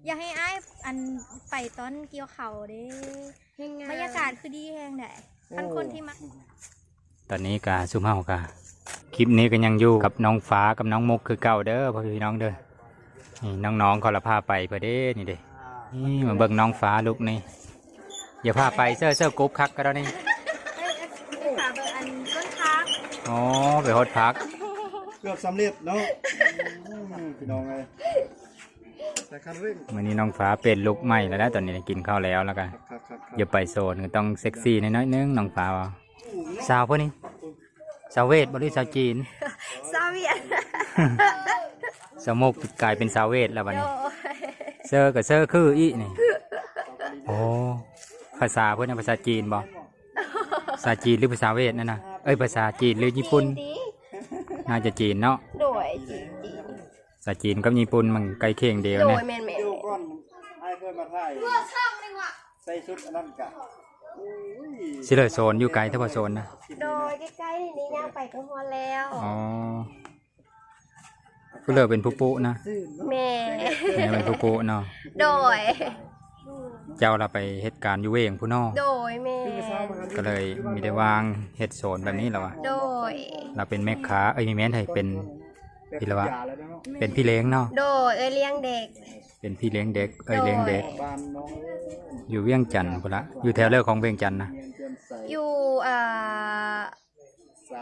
อยากให้อ้ายอันไปต้นเกี่ยวเขาเด้บรรยากาศคือดีแฮงแหละท่านคนที่มา ตอนนี้กาซุมเฮากาคลิปนี้ก็ยังอยู่กับน้องฟ้ากับน้องมุกคือเก่าเด้อพ่อพี่น้องเด้อนี่น้องๆเขาละพาไปเพื่อเด้นี่เด้นี่มาเบิ่งน้องฟ้าลูกนี่อย่าพาไปเสื้อกรุ๊ปคักก็แล้วนี่ ฝาเบอร์อันต้นพัก อ๋อไปฮดพัก เกือบสำเร็จเนาะพี่น้องไงแต่คันเร่ง วันนี้น้องฟ้าเป็นลูกใหม่แล้วนะตอนนี้กินข้าวแล้วแล้วกัน ครับ อย่าไปโซนก็ต้องเซ็กซี่น้อยๆนึงน้องฟ้าว่าสาวพวกนี้สาวเวทบริสาวจีน ซาเวียน สาวมกกลายเป็นสาวเวทแล้ววันนี้เซอร์กับเซอร์คืออีนี่โอ้ภาษาเพื่อนภาษาจีนบ่ภาษาจีนหรือภาษาเวทนั่นนะเอ้ยภาษาจีนหรือญี่ปุ่นน่าจะจีนเนาะ โดยจีน ภาษาจีนกับญี่ปุ่นมันใกล้เคียงเดียว โด เนี่ย ยแมน เดี๋ยวก่อนไอ้เคยมาถ่ายใส่ชุดอันนั้นกะ สิเลยโซนอยู่ไกลเท่าโซนนะ โดยใกล้ๆนี่ย่างไปก็ฮอแล้ว อ๋อผู้เลือเป็นผู้ปุนะ แม่ แม่เป็นผู้ปุเนาะ โดย เจ้าเราไปเหตุการณ์อยู่เวงผู้นอก โดยแม่ ก็เลยมีได้วางเห็ดโซนแบบนี้แล้ววะ โดย เราเป็นแม่ค้าเอ้ยมีแม่นให้เป็นพี่ละวะเป็นพี่เลี้ยงเนาะ โดยเลี้ยงเด็ก เป็นพี่เลี้ยงเด็กเอ้ยเลี้ยงเด็ก บ้านน้อง อยู่เวียงจันทร์พุ่นละอยู่แถวเลือกของเวียงจันทร์นะ อยู่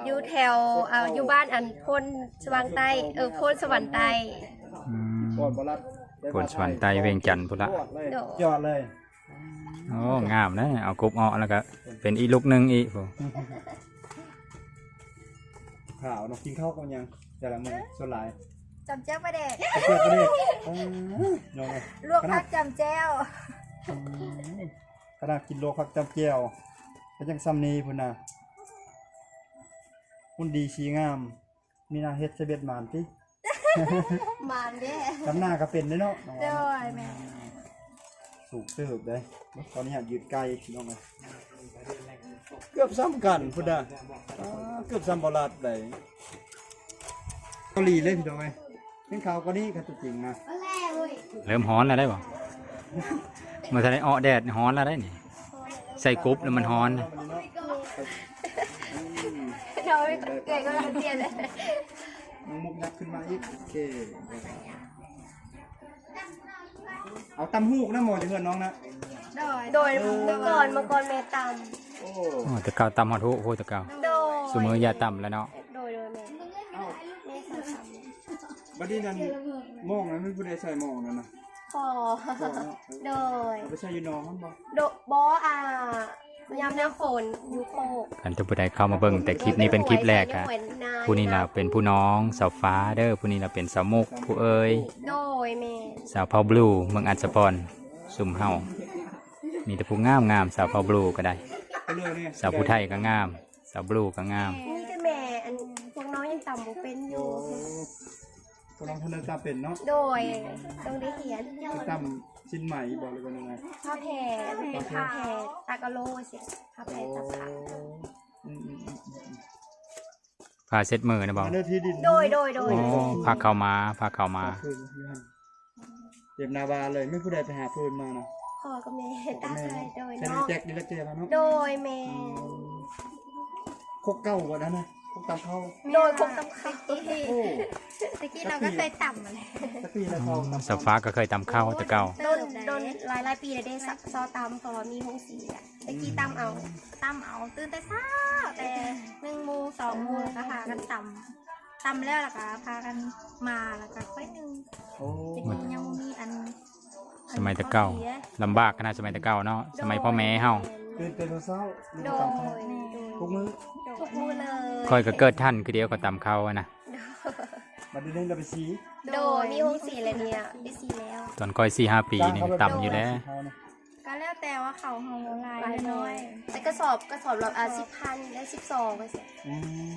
อยู่แถวอยู่บ้านอันพ้นสว่างใต้พ้นสวรรค์ใต้ อืม ก่อนบรัด ผลสวรรค์ใต้เวียงจันทร์พุ่นละ ยอดเลย โอ้งามนะเอากรุบเอาแล้วก็เป็นอีลูกหนึงอีกพุ่น ข่าวน้องกินข้าวกันยังแต่ละมื้อส่วนหลาย จำแจ้วประเด็ก เพื่อนก็ได้น้อง ลวกผักจำแจ้ว ขนาดกินโลคักจำเจียวเป็นจังซ้ำนี้พุ่นน่ะพุ่นดีชีงามมีนาเฮ็ดเสบ็ดหมานติ มานเด้ ทำหน้าก็เป็นเด้เนาะ โดยแม่ สูกเติบได้ตอนนี้ยืดไกลพี่น้องเกือบซ้ำกันพุ่นน่ะเกือบซ้ำบลาดได้เกาหลีเลยพี่น้องเอ้ยเป็นข่าวเกาหลีก็จริงนะ เริ่มฮ้อนแล้วได้บ่เมื่อทะเลอ้อแดดฮ้อนแล้วได้นี่ใส่กรุ๊บแล้วมันฮ้อนนะ โดยเกิดก็รังเกียจเลย น้องมุกนับขึ้นมาอีกโอเคเอาตำหูกนะหมอจะเพื่อนน้องนะ โดยเมื่อก่อนแม่ต โอ้ โอ้แต่เก่าตำฮอดหูโอ้แต่เก่า ำโดย สมืออย่าต่ำแล้วเนาะ โดยแม่ เอ้า แม่สาวต บัดนี้นั่นมองนะไม่ผู้ใดใส่มองนั่นนะ ำพอโดย เอาไปใส่อยู่น้องมันบ่ บอยามหน้าฝนอยู่โคก กันทุกผู้ใดเข้ามาเบิ่งแต่คลิปนี้เป็นคลิปแรกอะผู้นี้เราเป็นผู้น้องสาวฟ้าเด้อผู้นี้เราเป็นสาวมุกผู้เอ้ย โดยแม่ สาวเผาบลูเมืองอัศพรสุ่มเฮามีแต่ผู้งามงามสาวเผาบลูก็ได้ ไปเลยเนี่ย สาวผู้ไทยก็งาม สาวบลูก็งาม นี่ก็แม่อันพวกน้องยังต่ำบ่เป็นอยู่ พวกน้องทนตาเป็นเนาะ โดยต้องได้เขียน ตำชิ้นใหม่บอกเลยว่ายังไง ผ้าแผ่เป็นผ้าแผ่ตากะโลเสียผ้าแผ่ตะขา อืม พาเซ็ตมือนะบอก อันนี้ที่ดิน โดย อ๋อพาเข้ามาพาเข้ามา ฟืนเก็บนาบาเลยไม่ผู้ใดไปหาฟืนมานะ พ่อกับแม่ตาใส่โดย ใช่ไหม น้อง แจ็คนี่ละเจมาเนาะ โดยแม่ คกเก้ากว่านั้นนะคกตำเข้า โดยคงต้องเข้า โอ้ ตะกี้เราก็เคยต่ำมาเลย ตะกี้แล้วเขาตำ สาวฟ้าก็เคยตำข้าวแต่เก่า โดนหลายปีเลยได้ซอตำเพราะว่ามีห้องสีแหละตะกี้ตำเอาตื่นแต่เช้าแต่1 โมง 2 โมงก็พากันตำแล้วล่ะก็พากันมาแล้วก็ค่อยนึง โอ้ ตะกี้ยังมีอัน สมัยแต่เก่าลำบากขนาดสมัยแต่เก่าเนาะสมัยพ่อแม่เฮา ตื่นเช้า โด ตำเข้าย ทุกมื้อ ทุกมือเลย ค่อยก็เกิดท่านคือเดียวก็ตำข้าวอะนะ มาดูเรื่องเราไปสี โดยมีห้องสีเลยเนี่ยได้สีแล้ว ตอนก้อย4-5 ปีนี่ตำอยู่แล้ว ก็แล้วแต่ว่าเขาเฮาลายน้อยแต่กระสอบแบบ10,000ได้12ไปสิ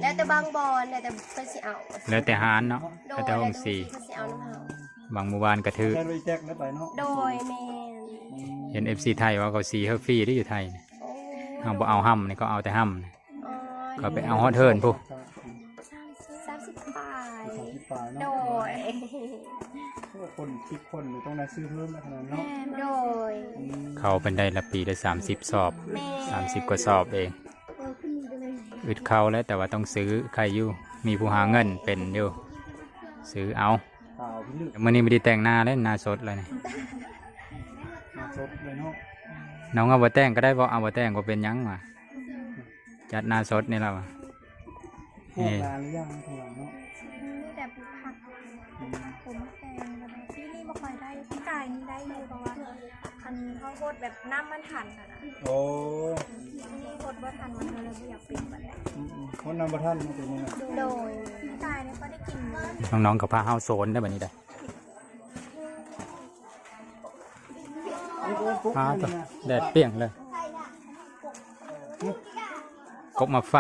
แล้วแต่บางบอลแล้วแต่เพิ่นสิเอา แล้วแต่ฮานเนาะ โด แล้ว ย แต่ห้อง แล้ว สี เพิ่นสิเอาน้ำเฮา บางหมู่บ้านกระทือ แค่ไปแจ็คแล้วไปเนาะ โดยแม่น เห็น FC ไทยว่าเขาสีเฮาฟรีได้อยู่ไทยนี่ โอ้ เฮาบ่เอาห้ำนี่เขาเอาแต่ห้ำนี่ อ๋อ เขาไปเอาฮอดเทิร์นพุ 30 บาท ที่ปลาย โด เนาะ ย โอ้ คนคิดคนนี่ต้องได้ซื้อเพิ่มนะขนาดเนาะ โดย เขาเป็นได้ละปีละ30 สอบ แม่ 30 กว่าสอบเองอึดเขาแล้วแต่ว่าต้องซื้อใครอยู่มีผู้หาเงินเป็นอยู่ซื้อเอา ข่าวพี่ลึก มื่อนี้ไม่ได้แต่งหน้าเลยหน้าสดเลยนี่ มาสดเลยเนาะ น้องเอาบ่แต่งก็ได้บ่เอาบ่แต่งก็เป็นหยังวะจัดหน้าสดนี่แล้ววะ พวกนานหรือยังข้างหลังเนาะ มีแต่ปลูกผักผมแกงกันนะที่นี่บ่ค่อยได้ที่กายนี่ได้อยู่เพราะว่าคันเขาโคตรแบบน้ำมันทันอะนะ โอ้ ที่นี่โคตรว่าทันมันเลยไม่อยากเป็นแบบนี้ คนนำประท่านมาเป็นยังไง โดยที่กายเนี่ยก็ได้กินเลย น้องๆกับพาเฮาโซนได้แบบนี้ได้ นี่ก็ปุ๊บ พา นี่ ตัว นะ แดดเปรี้ยงเลยกบหมักไฟ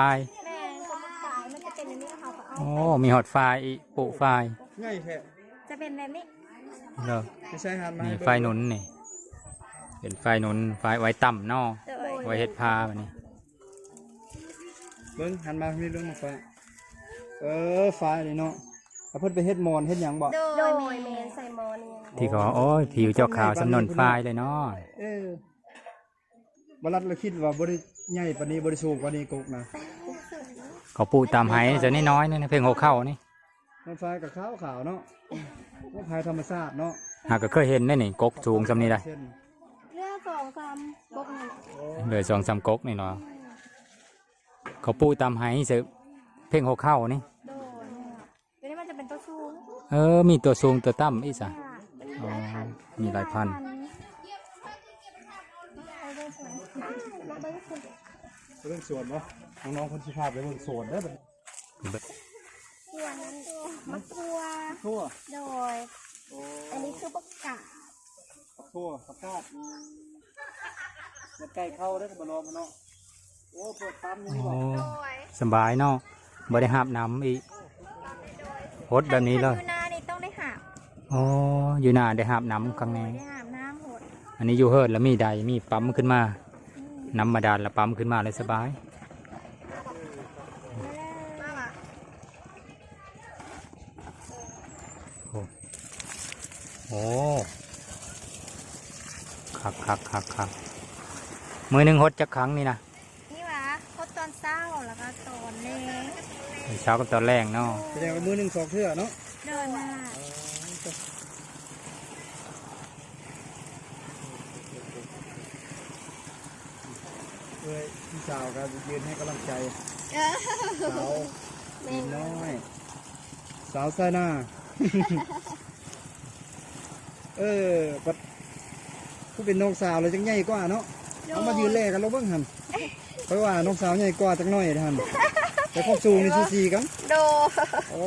แม่ก็มันตายมันจะเป็นอย่างนี้เขาก็เอา โอ้มีหอดไฟอีกปุไฟ ง่ายแท้ จะเป็นแบบนี้ เลิก ไม่ใช่หันมา นี่ ให้เบิ่ง ไฟหนุนนี่เป็นไฟหนุนไฟไว้ต่ำเนอ โดย ไว้เฮ็ดพาแบบนี้ เบิ้งหันมามีเรื่องมาฟ้าฟ้าเลยเนาะแล้วเพิ่นไปเฮ็ดมอนเฮ็ดหยังบ่ โดยเมนใส่หมอนี่ ที่เขาโอ้ยผิวเจ้าขาวสำนวนไฟเลยเนาะ บรัดเราคิดว่าบ่ได้ใหญ่ปานนี้บ่ได้สูงปานนี้กกนะ เขาปูตามไหจะน้อยๆนี่นะเพิ่งหัวเข้านี่ น้ำฟ้ากับขาวๆเนาะพวกภายธรรมชาติเนาะ หากก็เคยเห็นได้นี่กกสูงสำนี้ได้ เช่น เลือก2-3บกนี่ เลย2-3กกนี่เนาะเขาปูตามไหเสือเพ่งหัวเข้านี่ โดยเดี๋ยวนี้มันจะเป็นตัวสูง มีตัวสูงตัวต่ำอีสะอ๋อมีหลายพันธุ์ เรื่องสวนเนาะน้องๆคนสิพาไปเบิ่งสวนเด้อบัดนี้ ส่วนมะกรูด ทั่ว โดย อันนี้คือบักกะ ทั่วผักกาดมันใกล้เข้าได้อบ่รอมันเนาะโอ้เปิดปั๊มอยู่นี่บ่ โอ้ โดย สบายเนาะบ่ได้หาบน้ำอีกโพดแบบนี้เลย อยู่นานี่ต้องได้หาบ อ๋ออยู่หน้าได้หาบน้ำข้างใน ได้หาบน้ำหด อันนี้อยู่เฮิร์ดแล้วมีใดมีปั๊มขึ้นมาน้ำมาดานแล้วปั๊มขึ้นมาเลยสบาย มาล่ะ โอ้คักมือหนึ่งหดจักครั้งนี่นะ นี่หวะพดตอนเช้าแล้วก็ตอนเล็ก เช้ากับตอนแรงเนาะ แสดงว่ามือหนึ่งสองเทื่อเนาะ เดินมา พี่สาวก็ยืนให้กำลังใจ เออ สาวนิดน้อย สาวใส่หน้า ปัดผู้เป็นน้องสาวเลยจังใหญ่กว่าเนาะเอามายืนแลกันเราเบิ่งหันเพราะว่าน้องสาวใหญ่กว่าจังน้อยหันแต่ความสูงนี่ซีกัน โด โอ้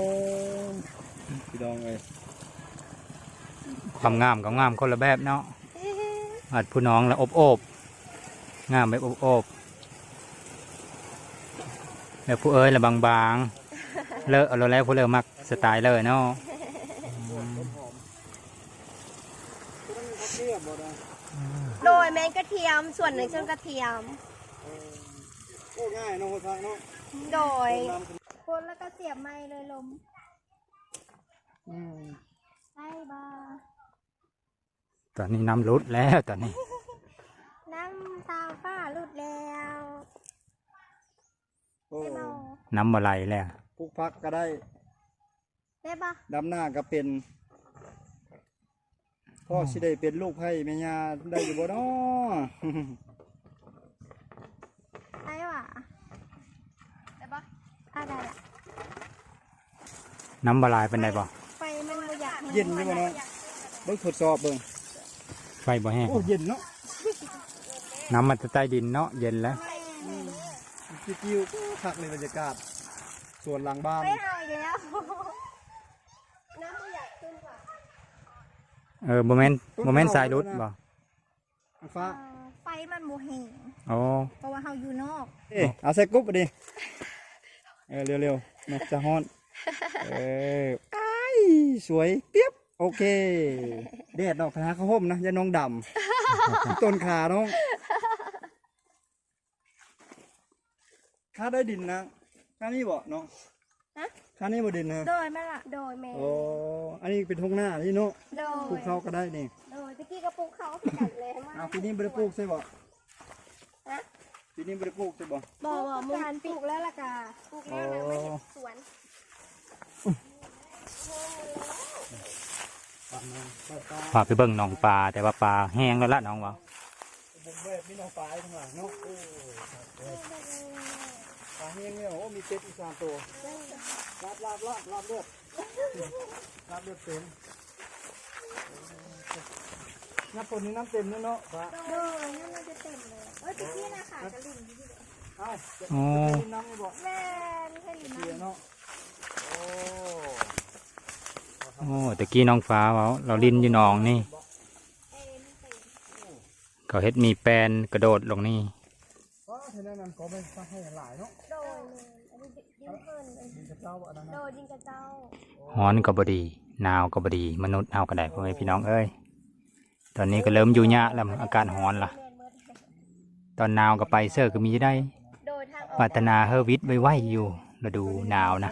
พี่ดองเลย ความงามกับงามคนละแบบเนาะอาจผู้น้องละอบโอบงามแบบอบโอบแล้วผู้เอ้ยละบางๆเลอะเอาแล้วผู้เลอะมักสไตล์เลยเนาะ โดยแมงกระเทียมส่วนหนึ่งส่วนกระเทียม โอ้ง่ายเนาะคนทางเนาะ โดยคนแล้วก็เสียบไม้เลยลมไส้บา ตอนนี้น้ำรุดแล้วตอนนี้ น้ำตาฟ้าหลุดแล้ว โอ้ ได้เมา น้ำมาไหลแล้ว ปลูกผักก็ได้ ได้ปะ ดำหน้าก็เป็นพ่อสิได้เป็นลูกไผ่แม่ย่าได้อยู่บ่เนาะ ได้ปะได้ปะได้ละ น้ำมาไหลเป็นไงบ่ ไฟมันบ่อยาก เย็นอยู่บ่เนาะเบิ่งทดสอบเบิ่ง ไฟบ่แห้ง โอ้เย็นเนาะ น้ำมันจะใต้ดินเนาะเย็นแล้ว กิ้วๆคักเลยบรรยากาศสวนหลังบ้าน ไม่เอาอีกแล้วน้ำบ่อยากขึ้นว่ะ โมเมนต์สายรุดบ่ ฟ้า ไฟมันโมเหง โอ้ เพราะว่าเราอยู่นอก เอาใส่กุ๊บไปดิเร็วๆนะจะฮ้อนอ้ายสวยเปียบโอเคแดดดอกพาเขาห่มนะอย่าน้องดำ ต้นขาน้องถ้าได้ดินนะถ้านี่บ่น้อง ข้างนี้บ่ดินนะ โดยแม่ละโดยแม่ โอ้อันนี้เป็นทุ่งนาที่เนาะ โด ปลูก ย ข้าวก็ได้นี่ โดยตะกี้ก็ปลูกเขาคือกันเลยมา ปีนี้บ่ได้ปลูกใช่บ่ ฮะ ปีนี้บ่ได้ปลูกใช่บ่ บ่มุงปลูกแล้วล่ะกะปลูกแล้วนะไม่เห็นสวน พาไปเบิ่งหนองปลาแต่ว่าปลาแห้งแล้วละน้องว่า บุกแบบมีน้องปลาทั้งหลังเนาะปลาเฮียงเนี่ยโอ้มีเป็ดอีก3ตัวลาบเลือดลาบเลือดเต็มน้ำฝนนี่น้ำเต็มเนาะปลา โดยนั่นมันจะเต็มเลยตะกี้นะค่ะกระลิ่งอยู่ที่เดียว เอ้า โอ้ จะน้ำนี่บ่ แม่ไม่ใช่ลิน เสีย น้ำ เนาะโอ้ โอ้ตะกี้น้องฟ้าเว้าเราลิ้นอยู่หนองนี่เขาเฮ็ดมีแปลนกระโดดลงนี่ ว้าเท่านั้นก็ไม่ต้องให้หลายเนาะ โดยอันนี้ยิ้มเพิ่น ดินกระเจ้าอันนั้น โดยยิงกระเจ้า ร้อนก็บ่ดีหนาวก็บ่ดีมนุษย์เฮาก็ได้พ่อแม่พี่น้องเอ้ยตอนนี้ก็เริ่มอยู่ยะแล้วอากาศร้อนล่ะ ตอนหนาวก็ไปเสื้อก็มีได้ โดยทางออก ปรารถนาเฮอวิทย์ไว้อยู่ฤดูหนาวนะ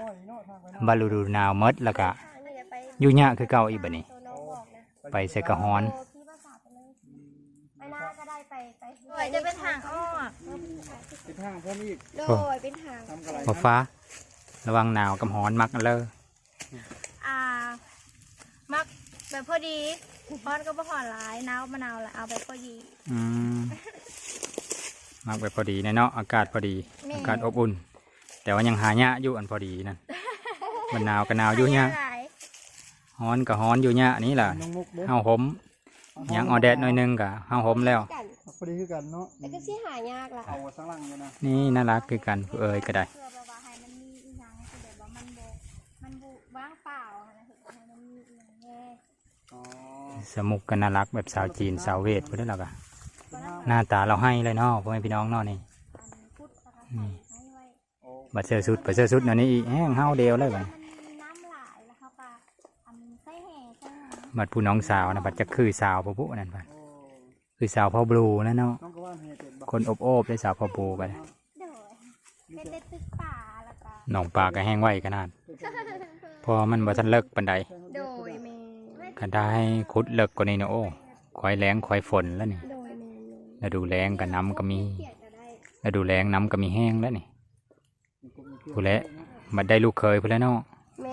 บาฤดูหนาวหมดแล้วก็ ทางนี้ไป อยู่ยะคือเก่าอีกบัดนี้ ตัวน้องบอกนะ ไปใส่กระฮ้อน โพี่ภาษาไปเลยไปหน้าก็ได้ไปโดยจะเป็นทางอ้อม เป็นทางพร้อมอีก โดยเป็นทาง ทำกระไร บ่ฟ้า ระวังหนาวกับร้อนมักกันเลย มักแบบพอดีร้อนก็บ่ร้อนหลายหนาวมะนาวละเอาแบบพอดี อืมมักไปพอดีแน่เนาะอากาศพอดี แม่ อากาศอบอุ่น แต่ว่ายังหายะอยู่อันพอดีนั่นมันหนาวก็หนาวอยู่ยะ หลาย ร้อนก็ร้อนอยู่ยะนี่ล่ะ น้องมุกเด้อ เฮาห่มยังออแดดหน่อยนึงก็เฮาห่มแล้ว กัน พอดีคือกันเนาะ แต่ก็สิหายากละ เอาสังลังอยู่นะ นี่น่ารักคือกันผู้เอ่ยก็ได้ เพื่อแบบว่าให้มันมีอีหยังคือแบบว่ามันบุว่างเปล่านะถึงให้มันมีอีหยังแง่ อ๋อ สมุกก็น่ารักแบบสาวจีนสาวเวทพุ่นนั่นแหละก็หน้าตาเราให้เลยเนาะพ่อแม่พี่น้องเนาะนี่ อันพุทธนะคะใส่ให้ไว้ โอ้ บัดเสื้อสุดบัดเสื้อสุดอันนี้อีแห้งเฮาเดียวเลยบัด มันน้ำหลายแล้วเขาก็อันไส้แห้งไส้หาง บัดผู้น้องสาวนะบัดจะคือสาวพ่อผู้นั่นบัด โอ้ คือสาวพ่อบลูนะเนาะ น้องก็ว่าเฮียเป็นบ่ คนอบโอบได้สาวพ่อบลูกัน เดี๋ยวเป็นได้ตึกป่าแล้วก็ หนองปลาก็แห้งไวขนาดเพอมันบ่ทันเลิกปานใด โดยเม คันถ้าให้ขุดเลิกกว่านี้เนาะโอ้คอยแรงคอยฝนแล้วนี่ โดยเม ฤดูแรงก็น้ำก็มี เขียดก็ได้ ฤดูแรงน้ำก็มีแห้งแล้วนี่ผู้และบัดได้ลูกเคยผู้แล้วเนาะ แม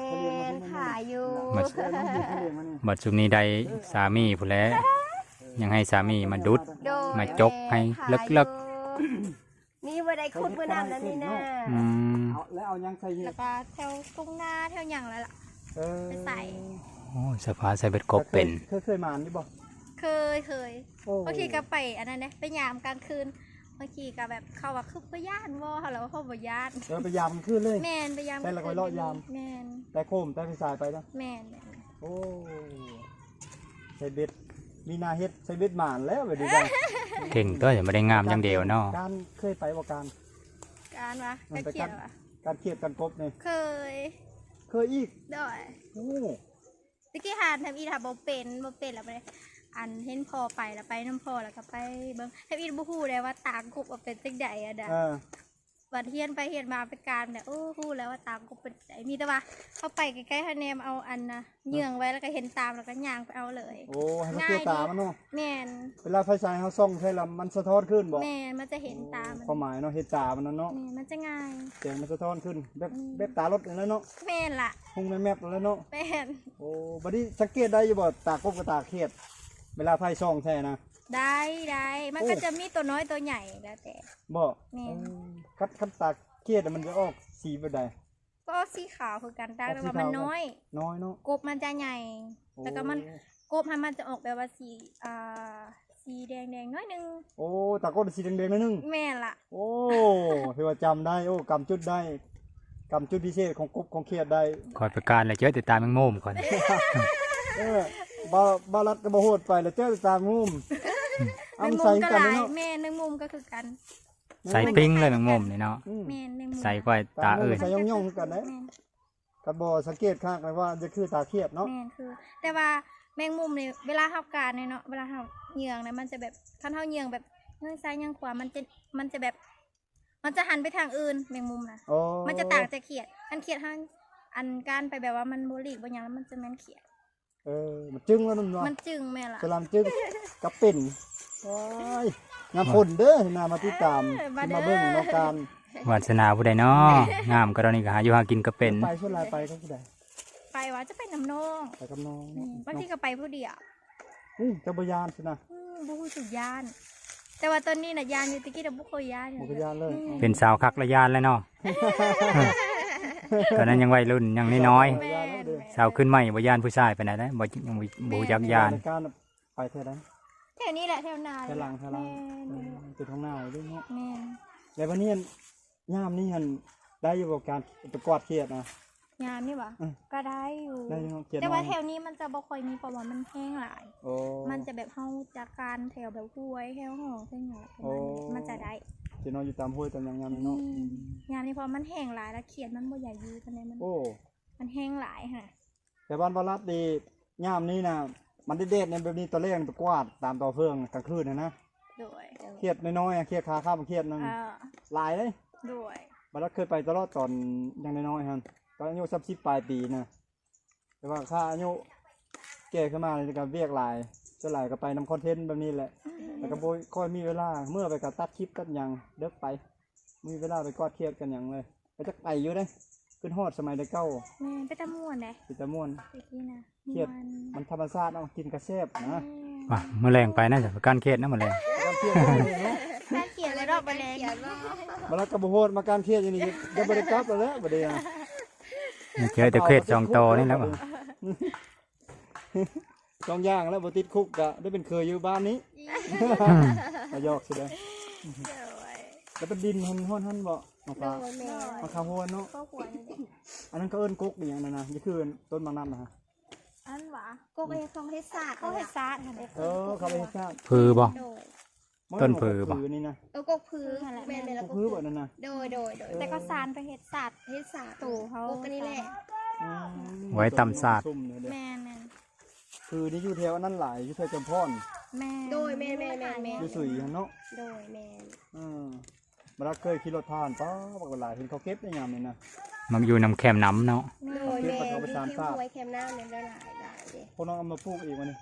นขายอยู่ บัด เลี้ยงมานี่ บัดซุมนี้ได้สามีผู้แล้วยังให้สามีมาดุด โดย มาจกให้เลิก นี่บ่ได้ขุดมื้อนั้นแล้วนี่นะ อืม เอาแล้วเอายังใส่เห็ แล้ ด วก็แถวทุ่งนาแถวหยังแล้วล่ะ เออ ไปใส่ โอ้ยสภาใส่เบ็ดกบเป็น เคยมานี่บ่ เคย โอ้ บางทีก็ไปอันนั้นนะไปยามกลางคืนบางทีก็แบบเขาว่าคือไปย่านบ่เขาแล้วเขาบ่ย่าน เออไปยามขึ้นเลย แม่นไปยาม ใช่แล้วก็ไปเลาะยาม แม่น แต่โคมแต่ไปสายไปนะ แม่น โอ้ใส่เบ็ดมีนาเฮ็ดใส่เบ็ดหมานแล้วไปดูกัน เก่งตัวอย่าไม่ได้งามอย่างเดียวเนาะ การเคยไปบ่การ การวะ มั กาน ร ไป เขียนวะ การเขียดกันกบนี่ เคย เคยอีก ด้วย โอ้ ตะกี้หานทำอีทาบ่เป็นแล้วไปอันเห็นพอไปแล้วไปน้ำพอแล้วก็ไปเบิ่งทำอีบ่ฮู้ได้ว่าตามกบว่าเป็นจังไดอะดะ เออ วันเฮียนไปเฮียนมาไปการเนี่ยฮู้แล้วว่าตามกบเป็นจังไดมีแต่ว่าเข้าไปใกล้ๆเขาแนมเอาอันนะเหยื่องไว้แล้วก็เห็นตามแล้วก็ย่างไปเอาเลย โอ้ให้มันเกี่ยวตามันเนาะ แม่น เวลาไฟฉายเขาส่องใช่แล้วมันสะท้อนขึ้นบ่ แม่นมันจะเห็นตามัน ความหมายเนาะเห็นตามันนั่นเนาะ แม่นมันจะง่าย เสียงมันสะท้อนขึ้นแบบตารถแล้วเนาะ แม่นล่ะ คงแมบๆแล้วเนาะ แม่น โอ้บัดนี้สังเกตได้อยู่บ่ตากบกับตาเขียด เวลาไฟส่องใช่นะ ได้มันก็จะมีตัวน้อยตัวใหญ่แล้วแต่ บ่ แม่น คัดตาเขียดมันจะออกสีแบบใด ก็สีขาวคือกันได้ ออก แต่ สี ว่ามัน ขาว น้อย น้อยเนาะ กบมันจะใหญ่ แล้วก็มันกบมันจะออกแบบว่าสีแดงน้อยนึง โอ้ตากบสีแดงๆนิดนึง แม่นล่ะ โอ้ถือว่าจำได้โอ้กำจุดได้กำจุดพิเศษของกบของเขียดได้ คอยประการเลยเจอติดตามแมงมุมก่อน เออบาลัดก็บ่โหดไปแล้วเจ้าตามงุ่ม แมงมุ ใส่ มก็ กัน หลาย เนาะ แม่นแมงมุมก็คือกัน ใส่ปิ้งเลยแมงมุมนี่เนาะ อืม แม่นแมงมุม ใส่ก้อยตาเอ่ย ใส่ย่องๆกันนะ แม่น กับบ่สังเกตข้างเลยว่าจะคือตาเขียดเนาะ แม่นคือ แต่ว่าแมงมุมเนี่ยเวลาเฮาการเนี่ยเนาะเวลาเฮาเหยื่องเนี่ยมันจะแบบคันเฮาเหยื่องแบบเงื่อนซ้ายเงื่อนขวามันจะแบบ มันจะหันไปทางอื่นแมงมุมนะ โอ้ มันจะต่างจากเขียดอันเขียดเฮา อันการไปแบบว่ามันบ่หลีกบ่หยังแล้วมันจะแม่นเขียด มันจึงแล้วนั่นเนาะ มันจึงแม่ล่ะ สลามจึงกับเป็นโอ้ยงามผลเด้อนามาติดตามที่มาเบิ่งน้องการ วาสนาผู้ใดเนาะงามก็ตอนนี้ก็หาอยู่หากินก็เป็น ไปส่วนหลายไปก็ผู้ใด ไปว่าจะไปน้ำนอง ไปกับน้องเนาะ บางทีก็ไปผู้เดียว เจ้าบ่ยานสินะ บ่ฮู้สึกย่าน แต่ว่าตอนนี้น่ะย่านอยู่ตะกี้น่ะบ่เคยย่านอยู่ บ่ก็ยานเลย เป็นสาวคักระยานแล้วเนาะ ตอนนั้นยังวัยรุ่นยังน้อย แม่น ๆสาวขึ้นใหม่บ่ยานผู้ชายไปไหนได้บ่ยังบ่จักยาน การไปเท่าใด แถวนี้แหละแถวนา แถวหลัง แม่ เป็นท้องนาด้วยเนาะ แม่น แล้ววันนี้ยามนี้หันได้อยู่กับการประกวดเครียดนะ ยามนี่บ่ก็ได้อยู่ ได้อยู่เครียด แต่ว่า น้อย แถวนี้มันจะบ่ค่อยมีเพราะว่ามันแห้งหลาย โอ้ มันจะแบบเฮาจากการแถวแบบห้วยแถวหองแถวหยังประ โอ้ มาณนี้มันจะได้ จะนอนอยู่ตามห้วยตามหยังยามนี้เนาะ ยามนี้เพอมันแห้งหลายแล้วเขียดมันบ่ใหญ่อยู่ปานใดมัน โอ้ มันแห้งหลายค่ะ แต่บ้านบารัดดียามนี้นะมันได้เด็ดในแบบนี้ตัวเลขประกวดตามต่อเฟืองกลางคืนนะ โดย เครียดน้อยๆเครียดขาข้ามเครียดนั่น หลายเลย โดย บารัดเคยไปตลอดตอนยังน้อยๆฮะตอนอายุ30ปลายปีนะแต่ว่าข้าอายุแก่ขึ้นมาเลยก็เวียกหลายจะหลายก็ไปนำคอนเทนต์แบบนี้แหละแต่ก็บ่ค่อยมีเวลาเมื่อไปก็ตัดคลิปตัดหยังเลิกไปมีเวลาไปกอดเครียดกันหยังเลยก็จะไปอยู่ได้ขึ้นฮอดสมัยได้เก้า แม่นไปตะม่วนเด้ ปิตาม่วน ตะกี้นะ เครียด ม่วน มันธรรมชาติเอากินกระแซบนะ ว่ะมื้อแรงไปน่าจะการเครียดนะมื้อแรง การเครียดอย่างนี้เนาะ แม่เขียนเลยดอกบ่แลง มาแล้วกระโบโหดมาการเครียดอย่างนี้จะบริกลับแล้วแหละบ่ได้นะ เจอแต่เครียด2โตนี่แล้วว่ะ สองอย่างแล้วบ่ติดคุกก็ได้เป็นเคยอยู่บ้านนี้มายอกสิเด้อ แล้วเป็นดินหันบ่มาฟ้า โดยแม่ มาข้าวโพดเนาะ ก็ควรนี่แหละ อันนั้นก็เอิ้นกุ๊กอหย่างนั้นนะนี่คือต้นบางน้ำนะฮะ อันหวะ ก็ไปเขาให้ศาสตร์ เขาเฮ็ดซาดค่ะ เขาไปเฮ็ดชาติ พือบ่ โดย ต้นพือบ่ นี่นะ ก็พื้นแม่แม่แล้ว กุ๊ก ก็ พือบ่นั่นน่ะ โดย แต่ก็ซานไปเฮ็ดซาด ให้ศาสตร์ ตู่เขา ก็นี่แหละ ไว้ตำซาด ซุ่มเนี่ยเด้อ แม่แม่น คือนี่อยู่แถวนั้นหลายอยู่แถวจำพร แม่ โดยแม่ อยู่สุยหั่นเนาะ โดยแม่ มาแล้วเคยขี่รถผ่านป้าบอกว่าหลายเห็นเขาเก็บในยามนี่นะ มันอยู่นำแคมน้ำเนาะ โดยแม่ที่เข้มไว้แคมหน้าเนี่ยได้หลายเด้ พวกน้องเอามาปลูกอีกวันนี้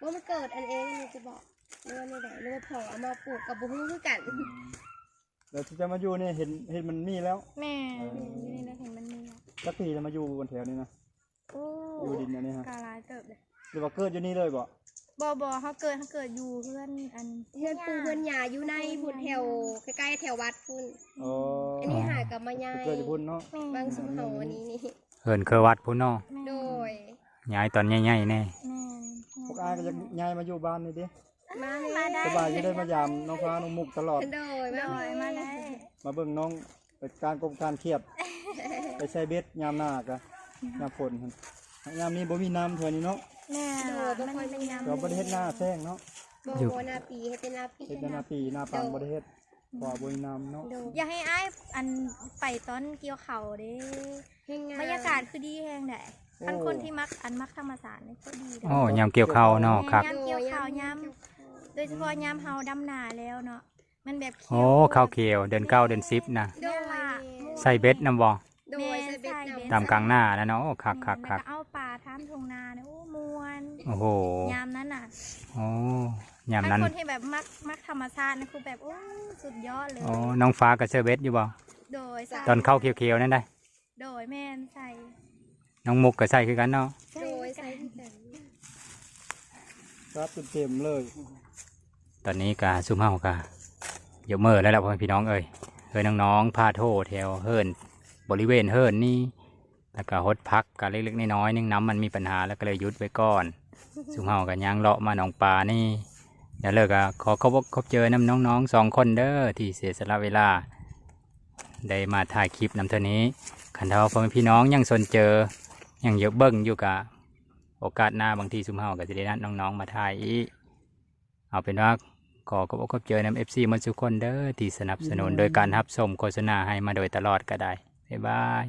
ว่ามันเกิดอันเองนี่จะบอกเรื่องนี่แหละเรื่องพอเอามาปลูกกับบุ้งคือกัน แล้วที่จะมาอยู่เนี่ยเห็นมันมีแล้ว แม่นี่เราเห็นมันมี สักปีจะมาอยู่บนแถวนี้นะ โอ้ อยู่ดินอันนี้ฮะ กาลายเติบเลย หรือว่าเกิดอยู่นี่เลยบ่ บ่เขาเกิดอยู่เพื่อนอัน เพื่อนปูเพื่อนยาอยู่ในพุ่นแถวใกล้ๆแถววัดพุ่น อ๋อ อันนี้หายกับมายาย เกิดอยู่พุ่นเนาะ บางสุเหาอันนี้นี่ เอิ้นเคยวัดพุ่นเนาะ โดย ย้ายตอนใหญ่ๆแน่ แม่ พวกอายก็จะย้ายมาอยู่บ้านนี่ดิ มาได้ สบายจะได้มายามน้องฟ้าน้องมุกตลอด โดย โดยมาได้ มาเบิ่งน้องไปการกบการเครียด ไปใช้เบ็ดยามหน้ากะยามฝนหั่นยามนี้บ่มีน้ำเท่านี้เนาะ แม่มันเป็นน้ำ เราบ่ได้เฮ็ดหน้าแซงเนาะ โบนาปีให้เป็นนาปี เฮ็ดแต่หน้าปีหน้าปังบ่ได้เฮ็ดเพราะว่าบ่มีน้ำเนาะ โดย อยากให้อ้ายอันไปต้นเกี่ยวเขาเด้ บรรยากาศคือดีแฮงได้คันคนที่มักธรรมศาสตร์นี่ก็ดี โอ้ยามเกี่ยวข้าวเนาะคัก ยามเกี่ยวข้าวยามโดยเฉพาะยามเฮาดำนาแล้วเนาะมันแบบ โอ้ข้าวเขียวเดือน9เดือน10นะ โดยล่ะ ใส่เบ็ดนำบ่ โดยใส่เบ็ดนำ ตามกลางหน้านะเนาะโอ้คัก แล้วก็เอาปลาทามทงนาเนี่ยโอ้มวน โอ้โห ยามนั้นน่ะ โอ้ยาม ถ้า นั้น คนที่แบบมักธรรมชาตินี่คือแบบโอ้สุดยอดเลย โอ้น้องฟ้าก็เซอร์เบ็ดอยู่บ่ โดยใส่ ตอนเข้าเขียวๆนั่นได้ โดยแม่นใส่ น้องมุกก็ใส่คือกันเนาะ โดยใส่ที่แต่ ครับเต็มๆเลย ตอนนี้ก็ซุ่มเฮาก็เดี๋ยวเมื่อแล้วล่ะพ่อพี่น้องเอ้ยเฮ้ยน้องๆพาโทแถวเฮิรนบริเวณเฮิรนนี่แล้วก็ฮดพักก็เล็กๆน้อยๆนึงน้ำมันมีปัญหาแล้วก็เลยหยุดไว้ก่อนซุ่มเฮาก็ย่างเลาะมาหนองปลานี่เดี๋ยวเลิกก็ขอคบเจอน้ำน้องๆ2คนเด้อที่เสียสละเวลาได้มาถ่ายคลิปนำเท่านี้คันเทาพ่อพี่น้องยังสนเจอยังเยอะเบิ่งอยู่กะโอกาสหน้าบางทีซุ่มเฮาก็จะได้นัดน้องๆมาถ่ายอีกเอาเป็นว่าขอคบเจอนำ FC หมดทุกคนเด้อที่สนับสนุนโดยการรับชมโฆษณาให้มาโดยตลอดก็ได้บ๊ายบาย